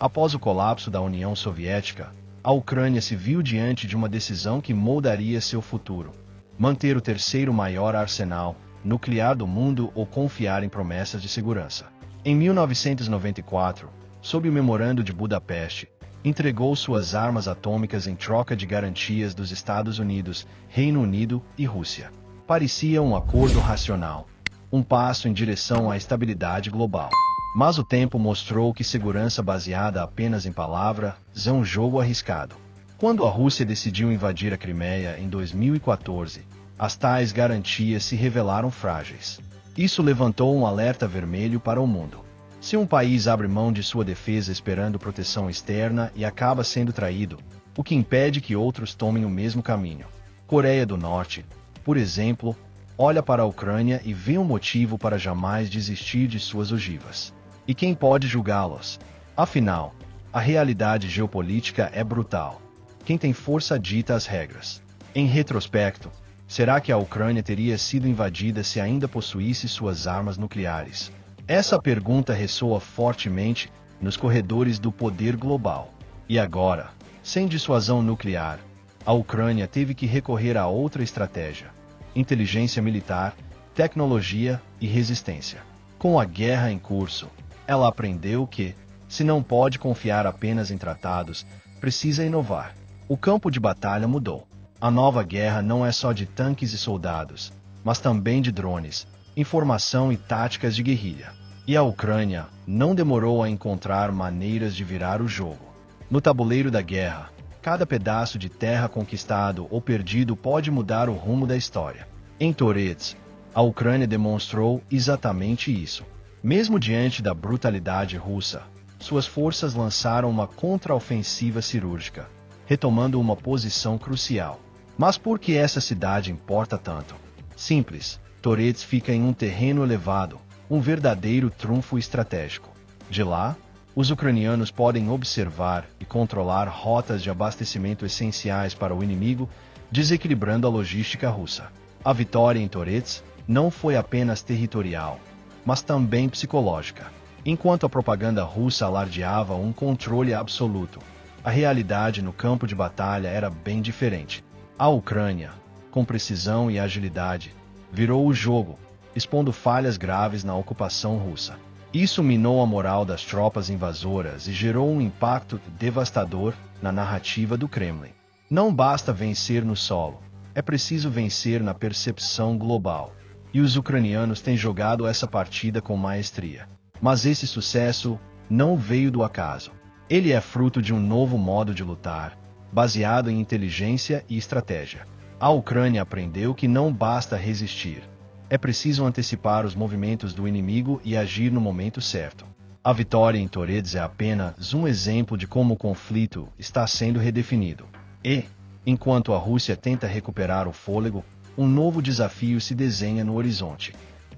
Após o colapso da União Soviética, a Ucrânia se viu diante de uma decisão que moldaria seu futuro: manter o terceiro maior arsenal nuclear do mundo ou confiar em promessas de segurança. Em 1994, sob o Memorando de Budapeste, entregou suas armas atômicas em troca de garantias dos Estados Unidos, Reino Unido e Rússia. Parecia um acordo racional, um passo em direção à estabilidade global. Mas o tempo mostrou que segurança baseada apenas em palavras é um jogo arriscado. Quando a Rússia decidiu invadir a Crimeia em 2014, as tais garantias se revelaram frágeis. Isso levantou um alerta vermelho para o mundo. Se um país abre mão de sua defesa esperando proteção externa e acaba sendo traído, o que impede que outros tomem o mesmo caminho? Coreia do Norte, por exemplo, olha para a Ucrânia e vê um motivo para jamais desistir de suas ogivas. E quem pode julgá-los? Afinal, a realidade geopolítica é brutal. Quem tem força dita as regras. Em retrospecto, será que a Ucrânia teria sido invadida se ainda possuísse suas armas nucleares? Essa pergunta ressoa fortemente nos corredores do poder global. E agora, sem dissuasão nuclear, a Ucrânia teve que recorrer a outra estratégia: inteligência militar, tecnologia e resistência. Com a guerra em curso, ela aprendeu que, se não pode confiar apenas em tratados, precisa inovar. O campo de batalha mudou. A nova guerra não é só de tanques e soldados, mas também de drones, informação e táticas de guerrilha. E a Ucrânia não demorou a encontrar maneiras de virar o jogo. No tabuleiro da guerra, cada pedaço de terra conquistado ou perdido pode mudar o rumo da história. Em Torets, a Ucrânia demonstrou exatamente isso. Mesmo diante da brutalidade russa, suas forças lançaram uma contraofensiva cirúrgica, retomando uma posição crucial. Mas por que essa cidade importa tanto? Simples: Torets fica em um terreno elevado, um verdadeiro trunfo estratégico. De lá, os ucranianos podem observar e controlar rotas de abastecimento essenciais para o inimigo, desequilibrando a logística russa. A vitória em Torets não foi apenas territorial, mas também psicológica. Enquanto a propaganda russa alardeava um controle absoluto, a realidade no campo de batalha era bem diferente. A Ucrânia, com precisão e agilidade, virou o jogo, expondo falhas graves na ocupação russa. Isso minou a moral das tropas invasoras e gerou um impacto devastador na narrativa do Kremlin. Não basta vencer no solo, é preciso vencer na percepção global. E os ucranianos têm jogado essa partida com maestria. Mas esse sucesso não veio do acaso. Ele é fruto de um novo modo de lutar, baseado em inteligência e estratégia. A Ucrânia aprendeu que não basta resistir. É preciso antecipar os movimentos do inimigo e agir no momento certo. A vitória em Torets é apenas um exemplo de como o conflito está sendo redefinido. E, enquanto a Rússia tenta recuperar o fôlego, um novo desafio se desenha no horizonte.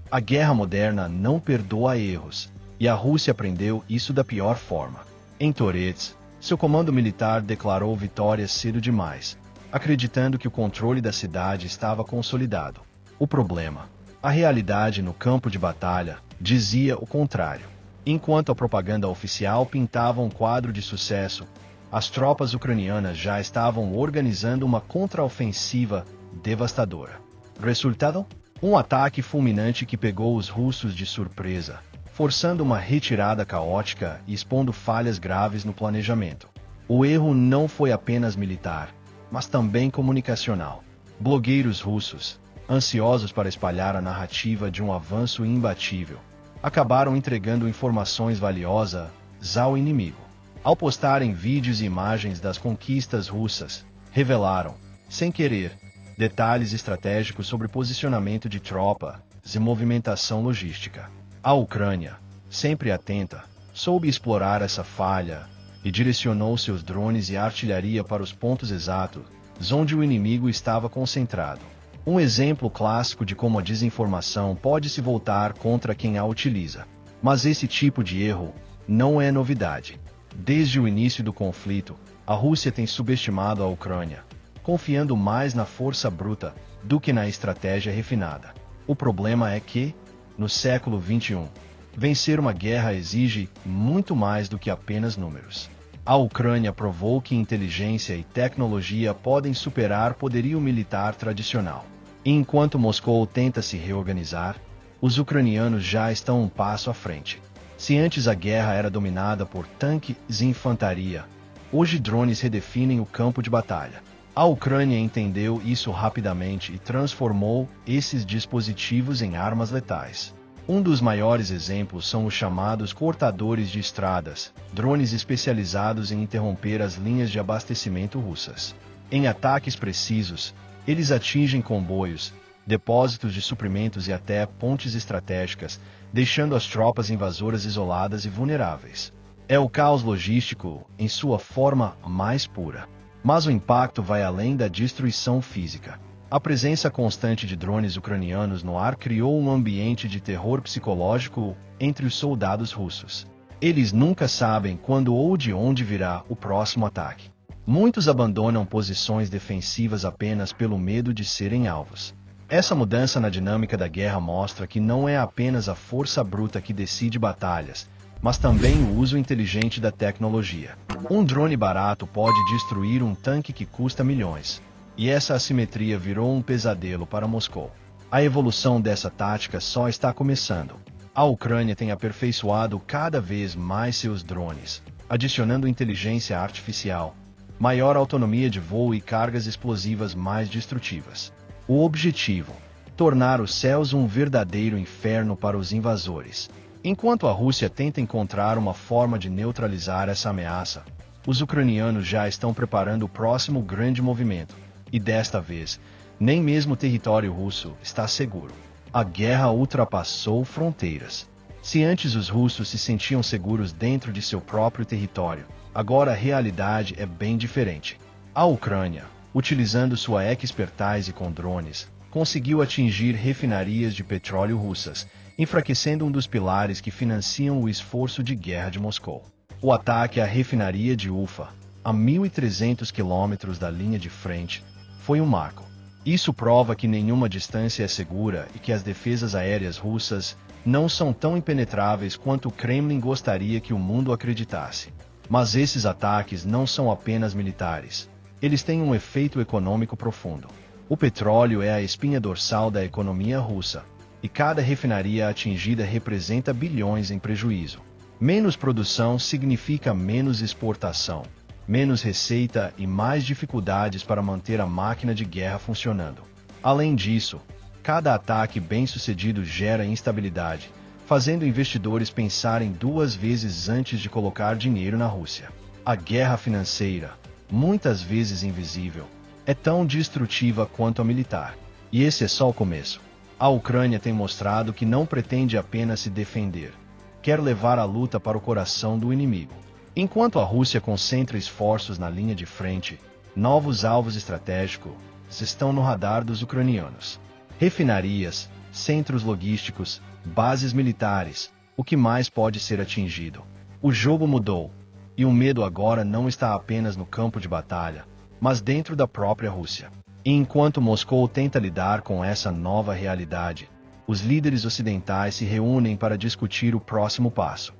A guerra moderna não perdoa erros, e a Rússia aprendeu isso da pior forma. Em Torets, seu comando militar declarou vitória cedo demais, acreditando que o controle da cidade estava consolidado. O problema: a realidade no campo de batalha dizia o contrário. Enquanto a propaganda oficial pintava um quadro de sucesso, as tropas ucranianas já estavam organizando uma contraofensiva devastadora. Resultado? Um ataque fulminante que pegou os russos de surpresa, forçando uma retirada caótica e expondo falhas graves no planejamento. O erro não foi apenas militar, mas também comunicacional. Blogueiros russos, ansiosos para espalhar a narrativa de um avanço imbatível, acabaram entregando informações valiosas ao inimigo. Ao postarem vídeos e imagens das conquistas russas, revelaram, sem querer, detalhes estratégicos sobre posicionamento de tropas e movimentação logística. A Ucrânia, sempre atenta, soube explorar essa falha e direcionou seus drones e artilharia para os pontos exatos onde o inimigo estava concentrado. Um exemplo clássico de como a desinformação pode se voltar contra quem a utiliza. Mas esse tipo de erro não é novidade. Desde o início do conflito, a Rússia tem subestimado a Ucrânia, confiando mais na força bruta do que na estratégia refinada. O problema é que, no século XXI, Vencer uma guerra exige muito mais do que apenas números. A Ucrânia provou que inteligência e tecnologia podem superar poderio militar tradicional. E enquanto Moscou tenta se reorganizar, os ucranianos já estão um passo à frente. Se antes a guerra era dominada por tanques e infantaria, hoje drones redefinem o campo de batalha. A Ucrânia entendeu isso rapidamente e transformou esses dispositivos em armas letais. Um dos maiores exemplos são os chamados cortadores de estradas, drones especializados em interromper as linhas de abastecimento russas. Em ataques precisos, eles atingem comboios, depósitos de suprimentos e até pontes estratégicas, deixando as tropas invasoras isoladas e vulneráveis. É o caos logístico em sua forma mais pura. Mas o impacto vai além da destruição física. A presença constante de drones ucranianos no ar criou um ambiente de terror psicológico entre os soldados russos. Eles nunca sabem quando ou de onde virá o próximo ataque. Muitos abandonam posições defensivas apenas pelo medo de serem alvos. Essa mudança na dinâmica da guerra mostra que não é apenas a força bruta que decide batalhas, mas também o uso inteligente da tecnologia. Um drone barato pode destruir um tanque que custa milhões. E essa assimetria virou um pesadelo para Moscou. A evolução dessa tática só está começando. A Ucrânia tem aperfeiçoado cada vez mais seus drones, adicionando inteligência artificial, maior autonomia de voo e cargas explosivas mais destrutivas. O objetivo: tornar os céus um verdadeiro inferno para os invasores. Enquanto a Rússia tenta encontrar uma forma de neutralizar essa ameaça, os ucranianos já estão preparando o próximo grande movimento. E desta vez, nem mesmo o território russo está seguro. A guerra ultrapassou fronteiras. Se antes os russos se sentiam seguros dentro de seu próprio território, agora a realidade é bem diferente. A Ucrânia, utilizando sua expertise com drones, conseguiu atingir refinarias de petróleo russas, enfraquecendo um dos pilares que financiam o esforço de guerra de Moscou. O ataque à refinaria de Ufa, a 1.300 quilômetros da linha de frente, foi um marco. Isso prova que nenhuma distância é segura e que as defesas aéreas russas não são tão impenetráveis quanto o Kremlin gostaria que o mundo acreditasse. Mas esses ataques não são apenas militares. Eles têm um efeito econômico profundo. O petróleo é a espinha dorsal da economia russa, e cada refinaria atingida representa bilhões em prejuízo. Menos produção significa menos exportação, menos receita e mais dificuldades para manter a máquina de guerra funcionando. Além disso, cada ataque bem-sucedido gera instabilidade, fazendo investidores pensarem duas vezes antes de colocar dinheiro na Rússia. A guerra financeira, muitas vezes invisível, é tão destrutiva quanto a militar. E esse é só o começo. A Ucrânia tem mostrado que não pretende apenas se defender, quer levar a luta para o coração do inimigo. Enquanto a Rússia concentra esforços na linha de frente, novos alvos estratégicos estão no radar dos ucranianos. Refinarias, centros logísticos, bases militares, o que mais pode ser atingido? O jogo mudou, e o medo agora não está apenas no campo de batalha, mas dentro da própria Rússia. E enquanto Moscou tenta lidar com essa nova realidade, os líderes ocidentais se reúnem para discutir o próximo passo.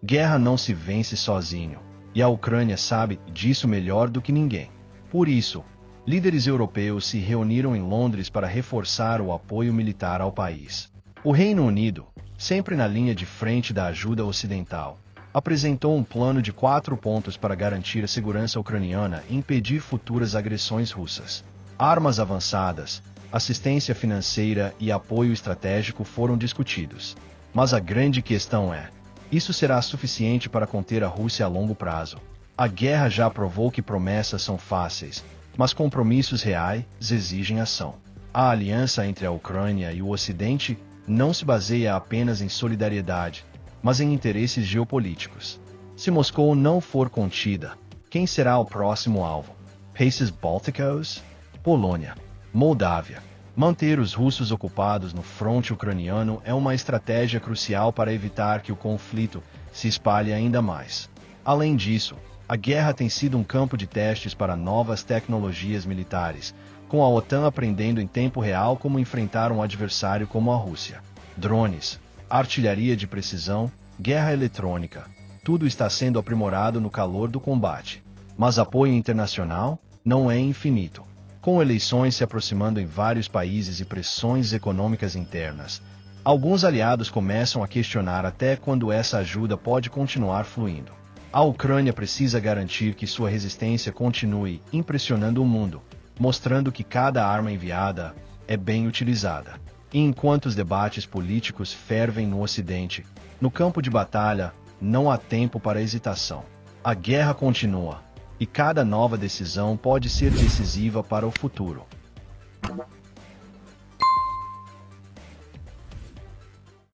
Guerra não se vence sozinho, e a Ucrânia sabe disso melhor do que ninguém. Por isso, líderes europeus se reuniram em Londres para reforçar o apoio militar ao país. O Reino Unido, sempre na linha de frente da ajuda ocidental, apresentou um plano de 4 pontos para garantir a segurança ucraniana e impedir futuras agressões russas. Armas avançadas, assistência financeira e apoio estratégico foram discutidos. Mas a grande questão é: isso será suficiente para conter a Rússia a longo prazo? A guerra já provou que promessas são fáceis, mas compromissos reais exigem ação. A aliança entre a Ucrânia e o Ocidente não se baseia apenas em solidariedade, mas em interesses geopolíticos. Se Moscou não for contida, quem será o próximo alvo? Países Bálticos? Polônia? Moldávia? Manter os russos ocupados no fronte ucraniano é uma estratégia crucial para evitar que o conflito se espalhe ainda mais. Além disso, a guerra tem sido um campo de testes para novas tecnologias militares, com a OTAN aprendendo em tempo real como enfrentar um adversário como a Rússia. Drones, artilharia de precisão, guerra eletrônica. Tudo está sendo aprimorado no calor do combate. Mas apoio internacional não é infinito. Com eleições se aproximando em vários países e pressões econômicas internas, alguns aliados começam a questionar até quando essa ajuda pode continuar fluindo. A Ucrânia precisa garantir que sua resistência continue impressionando o mundo, mostrando que cada arma enviada é bem utilizada. E enquanto os debates políticos fervem no Ocidente, no campo de batalha não há tempo para hesitação. A guerra continua, e cada nova decisão pode ser decisiva para o futuro.